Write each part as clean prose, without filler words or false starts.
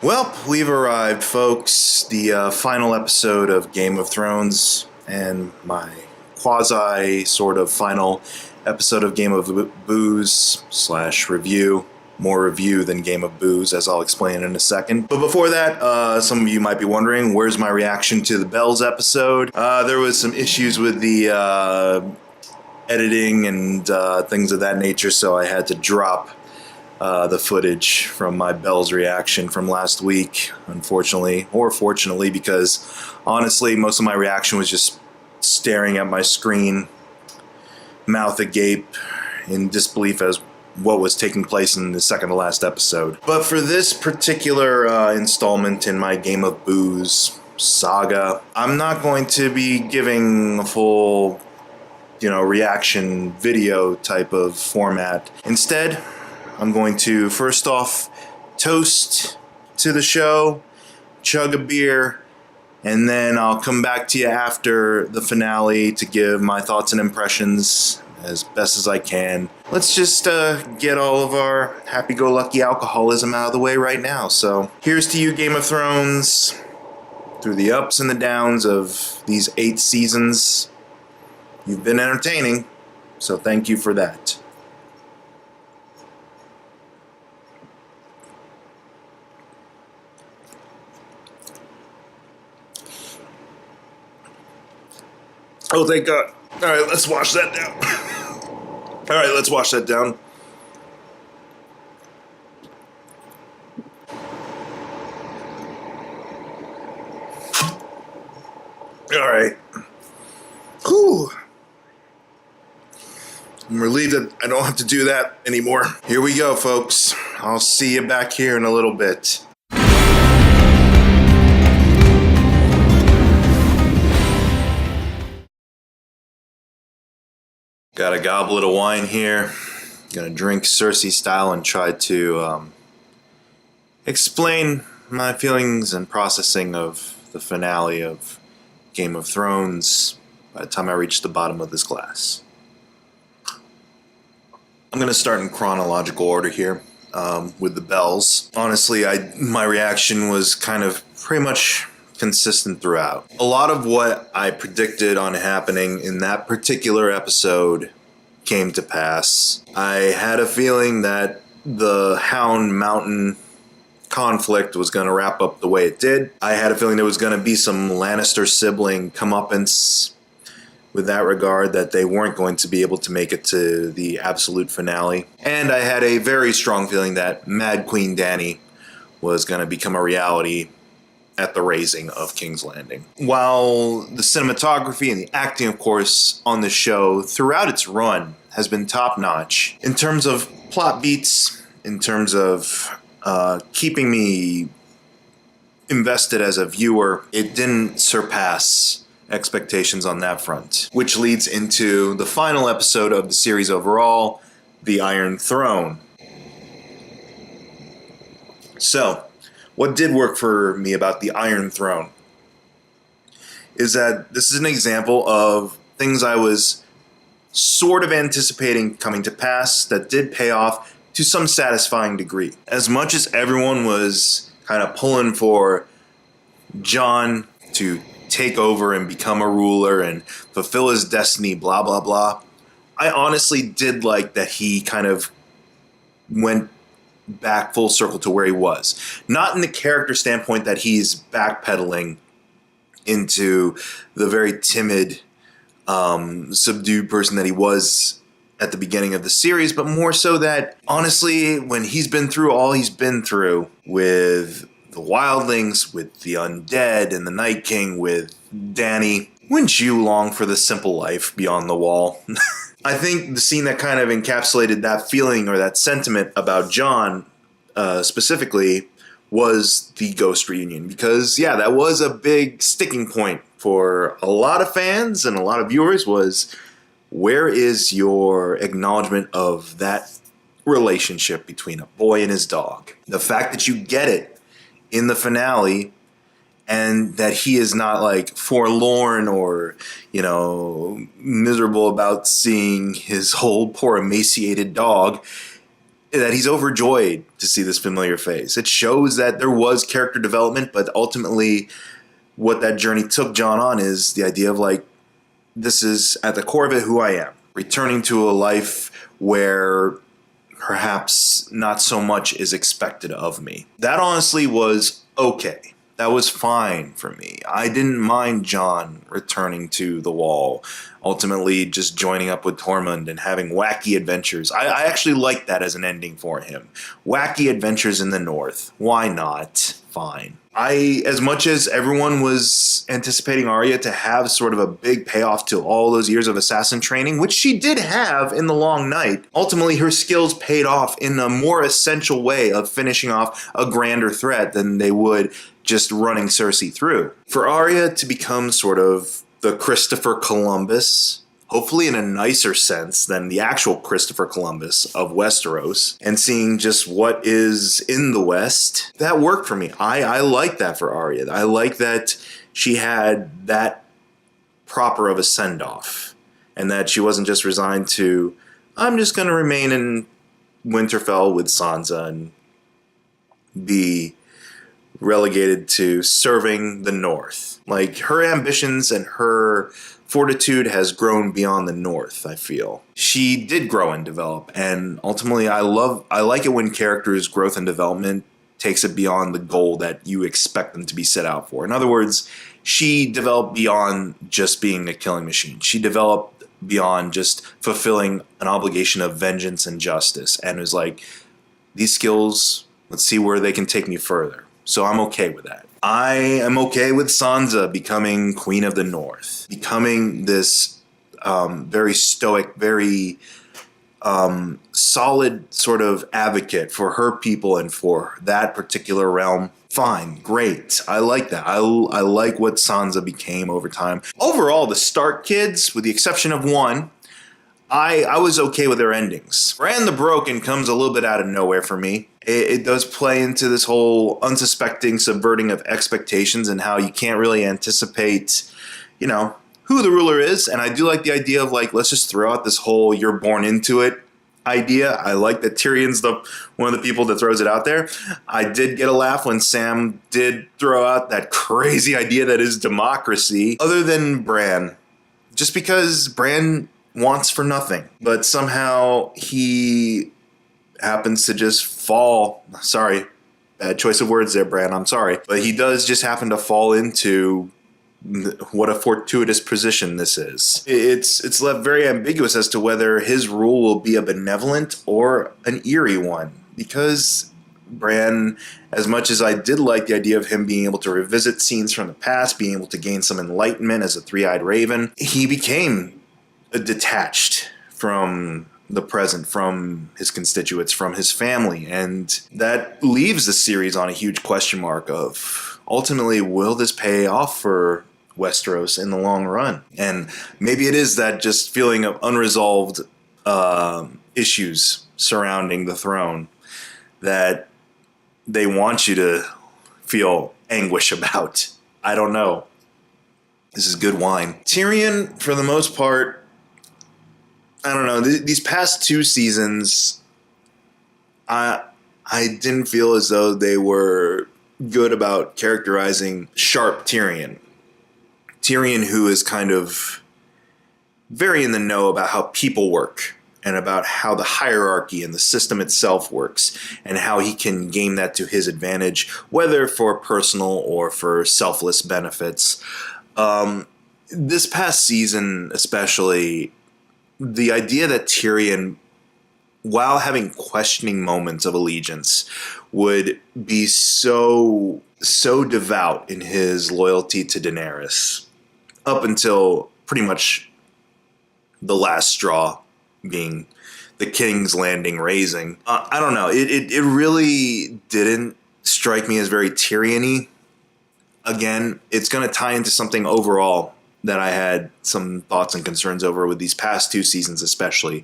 Well, we've arrived, folks. The final episode of Game of Thrones and my quasi sort of final episode of Game of Booze slash review. More review than Game of Booze, as I'll explain in a second. But before that, some of you might be wondering, where's my reaction to the Bells episode? There was some issues with the editing and things of that nature, so I had to drop the footage from my Bells reaction from last week, unfortunately, or fortunately, because honestly, most of my reaction was just staring at my screen, mouth agape, in disbelief as what was taking place in the second to last episode. But for this particular installment in my Game of Booze saga, I'm not going to be giving a full, reaction video type of format. Instead, I'm going to first off toast to the show, chug a beer, and then I'll come back to you after the finale to give my thoughts and impressions as best as I can. Let's just get all of our happy-go-lucky alcoholism out of the way right now. So here's to you, Game of Thrones, through the ups and the downs of these 8 seasons. You've been entertaining, so thank you for that. Oh, thank God. All right, let's wash that down. All right, let's wash that down. All right. Whew. I'm relieved that I don't have to do that anymore. Here we go, folks. I'll see you back here in a little bit. Got a goblet of wine here. Gonna drink Cersei style and try to explain my feelings and processing of the finale of Game of Thrones by the time I reach the bottom of this glass. I'm gonna start in chronological order here with the Bells. Honestly, my reaction was kind of pretty much consistent throughout. A lot of what I predicted on happening in that particular episode came to pass. I had a feeling that the Hound Mountain conflict was going to wrap up the way it did. I had a feeling there was going to be some Lannister sibling comeuppance with that regard, that they weren't going to be able to make it to the absolute finale. And I had a very strong feeling that Mad Queen Dany was going to become a reality at the raising of King's Landing. While the cinematography and the acting, of course, on the show throughout its run has been top-notch, in terms of plot beats, in terms of keeping me invested as a viewer, it didn't surpass expectations on that front. Which leads into the final episode of the series overall, The Iron Throne. So, what did work for me about the Iron Throne is that this is an example of things I was sort of anticipating coming to pass that did pay off to some satisfying degree. As much as everyone was kind of pulling for Jon to take over and become a ruler and fulfill his destiny, blah, blah, blah, I honestly did like that he kind of went back full circle to where he was. Not in the character standpoint that he's backpedaling into the very timid, subdued person that he was at the beginning of the series, but more so that, honestly, when he's been through all he's been through with the wildlings, with the undead, and the Night King, with Dany, wouldn't you long for the simple life beyond the wall? I think the scene that kind of encapsulated that feeling or that sentiment about Jon specifically was the Ghost reunion. Because, yeah, that was a big sticking point for a lot of fans and a lot of viewers, was where is your acknowledgement of that relationship between a boy and his dog? The fact that you get it in the finale, and that he is not like forlorn or, miserable about seeing his whole poor emaciated dog. that he's overjoyed to see this familiar face. It shows that there was character development, but ultimately what that journey took Jon on is the idea of like, this is at the core of it who I am. Returning to a life where perhaps not so much is expected of me. That honestly was okay. That was fine for me. I didn't mind Jon returning to the Wall, ultimately just joining up with Tormund and having wacky adventures. I actually liked that as an ending for him. Wacky adventures in the North. Why not? Fine. As much as everyone was anticipating Arya to have sort of a big payoff to all those years of assassin training, which she did have in The Long Night, ultimately her skills paid off in a more essential way of finishing off a grander threat than they would just running Cersei through. For Arya to become sort of the Christopher Columbus, hopefully in a nicer sense than the actual Christopher Columbus of Westeros, and seeing just what is in the West, that worked for me. I like that for Arya. I like that she had that proper of a send-off, and that she wasn't just resigned to, I'm just going to remain in Winterfell with Sansa and be relegated to serving the North. Like, her ambitions and her fortitude has grown beyond the North, I feel. She did grow and develop, and ultimately I like it when characters' growth and development takes it beyond the goal that you expect them to be set out for. In other words, she developed beyond just being a killing machine. She developed beyond just fulfilling an obligation of vengeance and justice, and was like, these skills, let's see where they can take me further. So I'm okay with that. I am okay with Sansa becoming Queen of the North, becoming this very stoic, very solid sort of advocate for her people and for that particular realm. Fine, great. I like that. I like what Sansa became over time. Overall, the Stark kids, with the exception of one, I was okay with their endings. Bran the Broken comes a little bit out of nowhere for me. It does play into this whole unsuspecting subverting of expectations and how you can't really anticipate, who the ruler is. And I do like the idea of like, let's just throw out this whole you're born into it idea. I like that Tyrion's one of the people that throws it out there. I did get a laugh when Sam did throw out that crazy idea that is democracy. Other than Bran, just because Bran wants for nothing, but somehow he happens to just fall. Sorry, bad choice of words there, Bran. I'm sorry. But he does just happen to fall into what a fortuitous position this is. It's left very ambiguous as to whether his rule will be a benevolent or an eerie one, because Bran, as much as I did like the idea of him being able to revisit scenes from the past, being able to gain some enlightenment as a three-eyed raven, he became detached from the present, from his constituents, from his family, and that leaves the series on a huge question mark of, ultimately, will this pay off for Westeros in the long run? And maybe it is that just feeling of unresolved issues surrounding the throne that they want you to feel anguish about. I don't know. This is good wine. Tyrion, for the most part, I don't know. These past two seasons, I didn't feel as though they were good about characterizing sharp Tyrion. Tyrion, who is kind of very in the know about how people work and about how the hierarchy and the system itself works and how he can game that to his advantage, whether for personal or for selfless benefits. This past season, especially, the idea that Tyrion, while having questioning moments of allegiance, would be so devout in his loyalty to Daenerys, up until pretty much the last straw being the King's Landing raising. I don't know. It really didn't strike me as very Tyrion-y. Again, it's going to tie into something overall that I had some thoughts and concerns over with these past two seasons especially,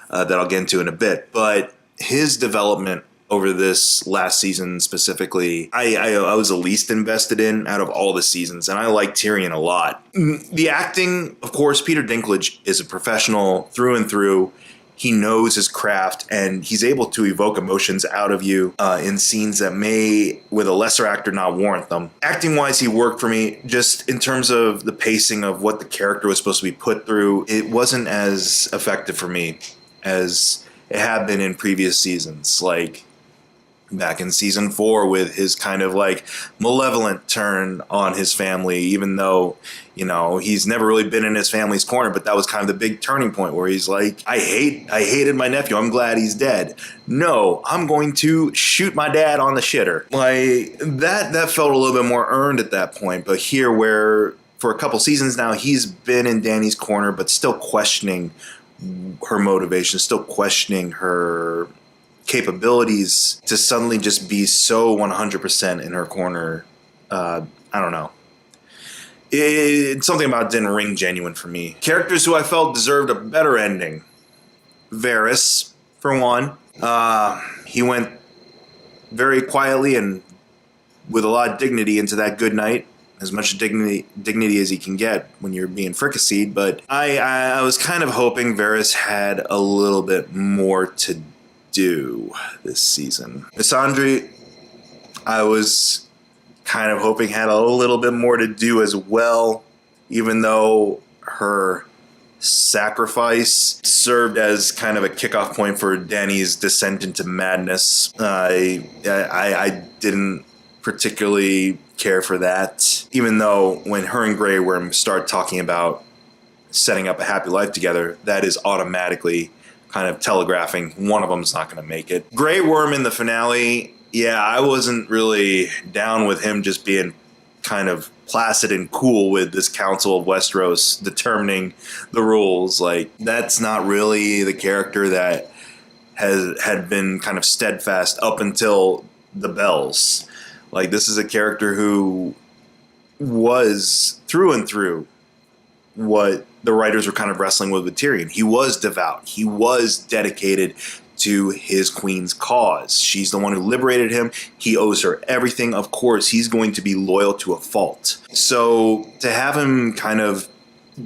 that I'll get into in a bit. But his development over this last season specifically, I was the least invested in out of all the seasons, and I like Tyrion a lot. The acting, of course, Peter Dinklage is a professional through and through. he knows his craft, and he's able to evoke emotions out of you in scenes that may, with a lesser actor, not warrant them. Acting-wise, he worked for me. Just in terms of the pacing of what the character was supposed to be put through, it wasn't as effective for me as it had been in previous seasons. Like back in season 4 with his kind of like malevolent turn on his family, even though, you know, he's never really been in his family's corner, but that was kind of the big turning point where he's like, I hated my nephew. I'm glad he's dead. No, I'm going to shoot my dad on the shitter. Like that felt a little bit more earned at that point. But here, where for a couple seasons now, he's been in Dany's corner, but still questioning her motivation, still questioning her capabilities, to suddenly just be so 100% in her corner. I don't know. It's something about it didn't ring genuine for me. Characters who I felt deserved a better ending. Varys, for one. He went very quietly and with a lot of dignity into that good night. As much dignity as he can get when you're being fricasseed. But I was kind of hoping Varys had a little bit more to do this season. Missandei, I was kind of hoping had a little bit more to do as well, even though her sacrifice served as kind of a kickoff point for Dany's descent into madness. I didn't particularly care for that, even though when her and Grey Worm start talking about setting up a happy life together, that is automatically kind of telegraphing one of them's not going to make it. Grey Worm in the finale, yeah, I wasn't really down with him just being kind of placid and cool with this Council of Westeros determining the rules. Like, that's not really the character that had been kind of steadfast up until the bells. Like, this is a character who was through and through what the writers were kind of wrestling with Tyrion. He was devout. He was dedicated to his queen's cause. She's the one who liberated him. He owes her everything. Of course, he's going to be loyal to a fault. So to have him kind of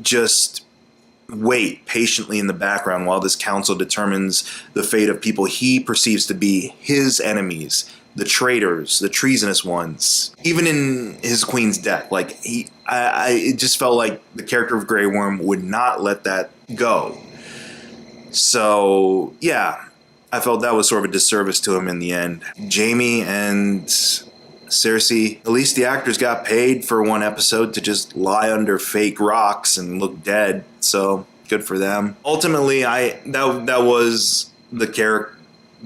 just wait patiently in the background while this council determines the fate of people he perceives to be his enemies, the traitors, the treasonous ones, even in his queen's death, like it just felt like the character of Grey Worm would not let that go. So yeah, I felt that was sort of a disservice to him in the end. Jaime and Cersei, at least the actors got paid for one episode to just lie under fake rocks and look dead, so good for them. Ultimately, that was the character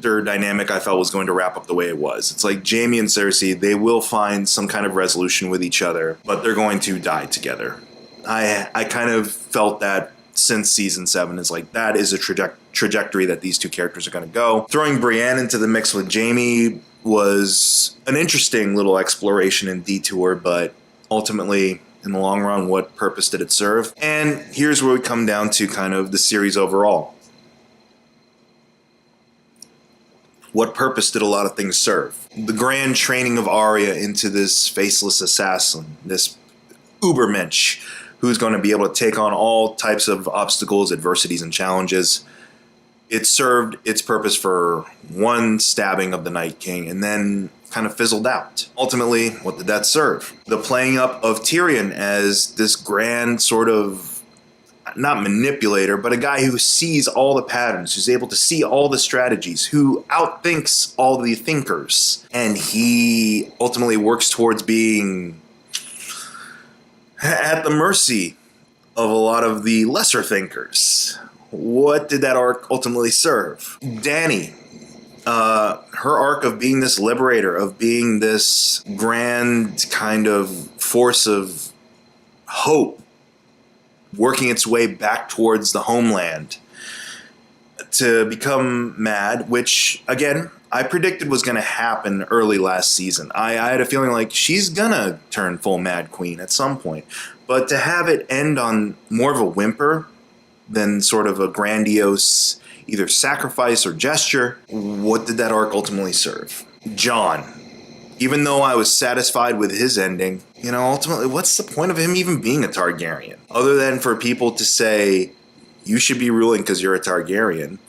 dynamic I felt was going to wrap up the way it was. It's like Jaime and Cersei, they will find some kind of resolution with each other, but they're going to die together. I kind of felt that since season 7 is like, that is a trajectory that these two characters are going to go. Throwing Brienne into the mix with Jaime was an interesting little exploration and detour, but ultimately, in the long run, what purpose did it serve? And here's where we come down to kind of the series overall. What purpose did a lot of things serve? The grand training of Arya into this faceless assassin, this Ubermensch, who's going to be able to take on all types of obstacles, adversities, and challenges. It served its purpose for one stabbing of the Night King and then kind of fizzled out. Ultimately, what did that serve? The playing up of Tyrion as this grand sort of, not manipulator, but a guy who sees all the patterns, who's able to see all the strategies, who outthinks all the thinkers. And he ultimately works towards being at the mercy of a lot of the lesser thinkers. What did that arc ultimately serve? Dany, her arc of being this liberator, of being this grand kind of force of hope, working its way back towards the homeland, to become mad, which, again, I predicted was going to happen early last season. I had a feeling like she's going to turn full Mad Queen at some point. But to have it end on more of a whimper than sort of a grandiose either sacrifice or gesture, what did that arc ultimately serve? Jon. Even though I was satisfied with his ending, ultimately, what's the point of him even being a Targaryen? Other than for people to say, you should be ruling because you're a Targaryen.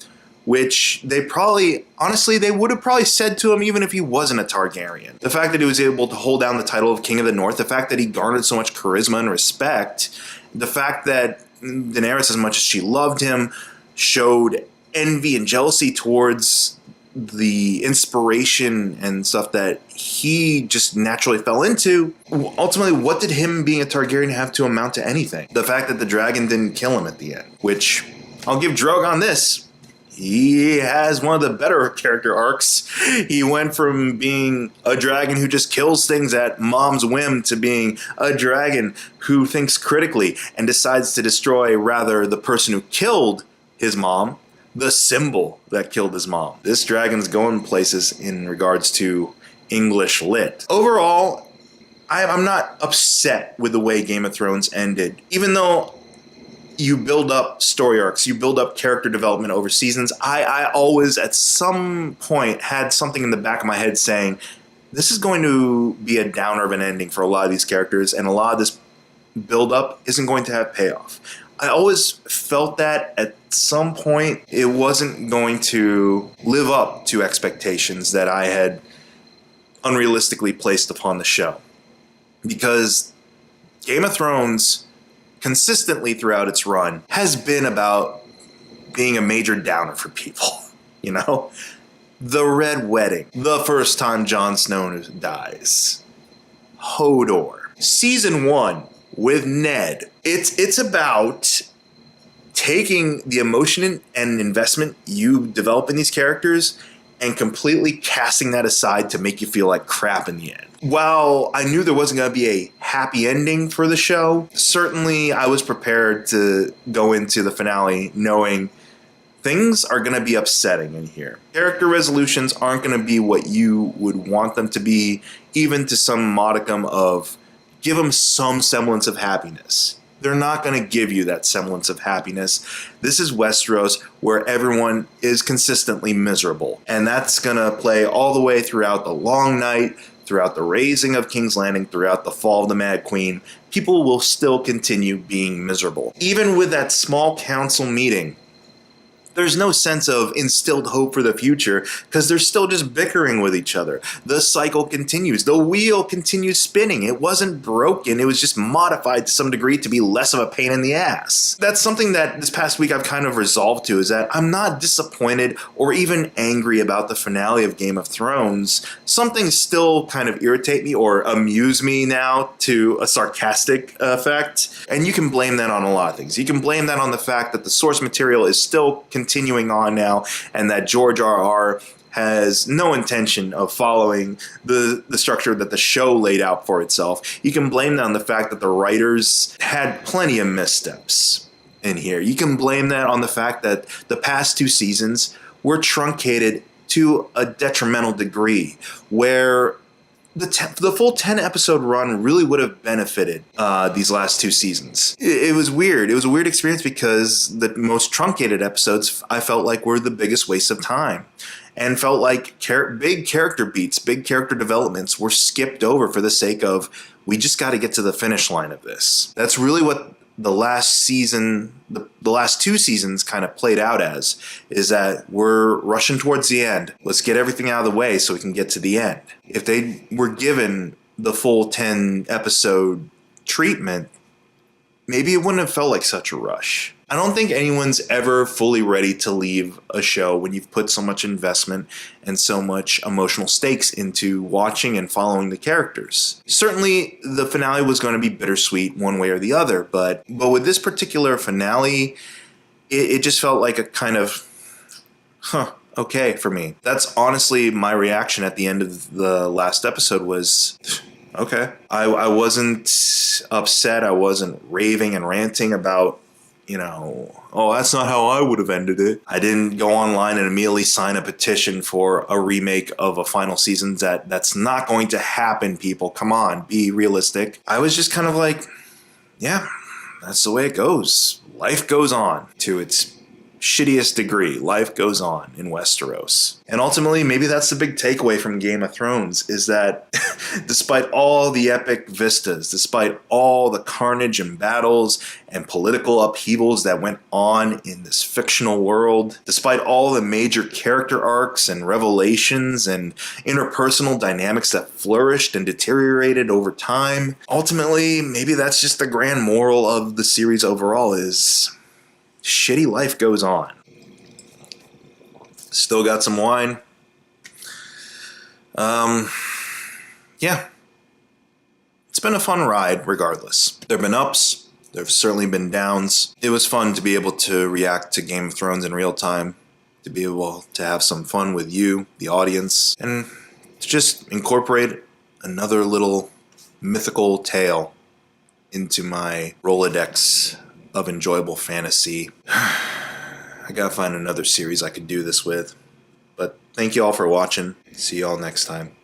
Which they probably, honestly, they would have probably said to him even if he wasn't a Targaryen. The fact that he was able to hold down the title of King of the North, the fact that he garnered so much charisma and respect, the fact that Daenerys, as much as she loved him, showed envy and jealousy towards the inspiration and stuff that he just naturally fell into. Ultimately, what did him being a Targaryen have to amount to anything? The fact that the dragon didn't kill him at the end, which I'll give Drogon this. He has one of the better character arcs. He went from being a dragon who just kills things at mom's whim to being a dragon who thinks critically and decides to destroy rather the person who killed his mom, the symbol that killed his mom. This dragon's going places in regards to English lit. Overall, I'm not upset with the way Game of Thrones ended, even though you build up story arcs, you build up character development over seasons. I always, at some point, had something in the back of my head saying, this is going to be a downer of an ending for a lot of these characters, and a lot of this build up isn't going to have payoff. I always felt that at some point it wasn't going to live up to expectations that I had unrealistically placed upon the show. Because Game of Thrones, consistently throughout its run, has been about being a major downer for people. You know? The Red Wedding. The first time Jon Snow dies. Hodor. Season 1 with Ned. It's about taking the emotion and investment you develop in these characters and completely casting that aside to make you feel like crap in the end. While I knew there wasn't going to be a happy ending for the show, certainly I was prepared to go into the finale knowing things are going to be upsetting in here. Character resolutions aren't going to be what you would want them to be, even to some modicum of give them some semblance of happiness. They're not going to give you that semblance of happiness. This is Westeros, where everyone is consistently miserable. And that's going to play all the way throughout the Long Night, throughout the raising of King's Landing, throughout the fall of the Mad Queen. People will still continue being miserable. Even with that small council meeting, there's no sense of instilled hope for the future because they're still just bickering with each other. The cycle continues. The wheel continues spinning. It wasn't broken. It was just modified to some degree to be less of a pain in the ass. That's something that this past week I've kind of resolved to, is that I'm not disappointed or even angry about the finale of Game of Thrones. Some things still kind of irritate me or amuse me now to a sarcastic effect. And you can blame that on a lot of things. You can blame that on the fact that the source material is still continuing on now, and that George R.R. has no intention of following the structure that the show laid out for itself. You can blame that on the fact that the writers had plenty of missteps in here. You can blame that on the fact that the past 2 seasons were truncated to a detrimental degree, where the full 10-episode run really would have benefited these last 2 seasons. It was weird. It was a weird experience because the most truncated episodes I felt like were the biggest waste of time, and felt like big character beats, big character developments were skipped over for the sake of, we just got to get to the finish line of this. That's really what the last season, the last 2 seasons kind of played out as, is that we're rushing towards the end. Let's get everything out of the way so we can get to the end. If they were given the full 10-episode treatment, maybe it wouldn't have felt like such a rush. I don't think anyone's ever fully ready to leave a show when you've put so much investment and so much emotional stakes into watching and following the characters. Certainly, the finale was going to be bittersweet one way or the other, but with this particular finale, it just felt like a kind of, okay for me. That's honestly my reaction at the end of the last episode was, okay. I wasn't upset. I wasn't raving and ranting about, oh, that's not how I would have ended it. I didn't go online and immediately sign a petition for a remake of a final season. That's not going to happen, people. Come on, be realistic. I was just kind of like, yeah, that's the way it goes. Life goes on to its shittiest degree. Life goes on in Westeros. And ultimately, maybe that's the big takeaway from Game of Thrones, is that despite all the epic vistas, despite all the carnage and battles and political upheavals that went on in this fictional world, despite all the major character arcs and revelations and interpersonal dynamics that flourished and deteriorated over time, ultimately, maybe that's just the grand moral of the series overall, is shitty life goes on. Still got some wine. Yeah. It's been a fun ride regardless. There have been ups. There have certainly been downs. It was fun to be able to react to Game of Thrones in real time, to be able to have some fun with you, the audience, and to just incorporate another little mythical tale into my Rolodex of enjoyable fantasy. I gotta find another series I could do this with. But thank you all for watching. See you all next time.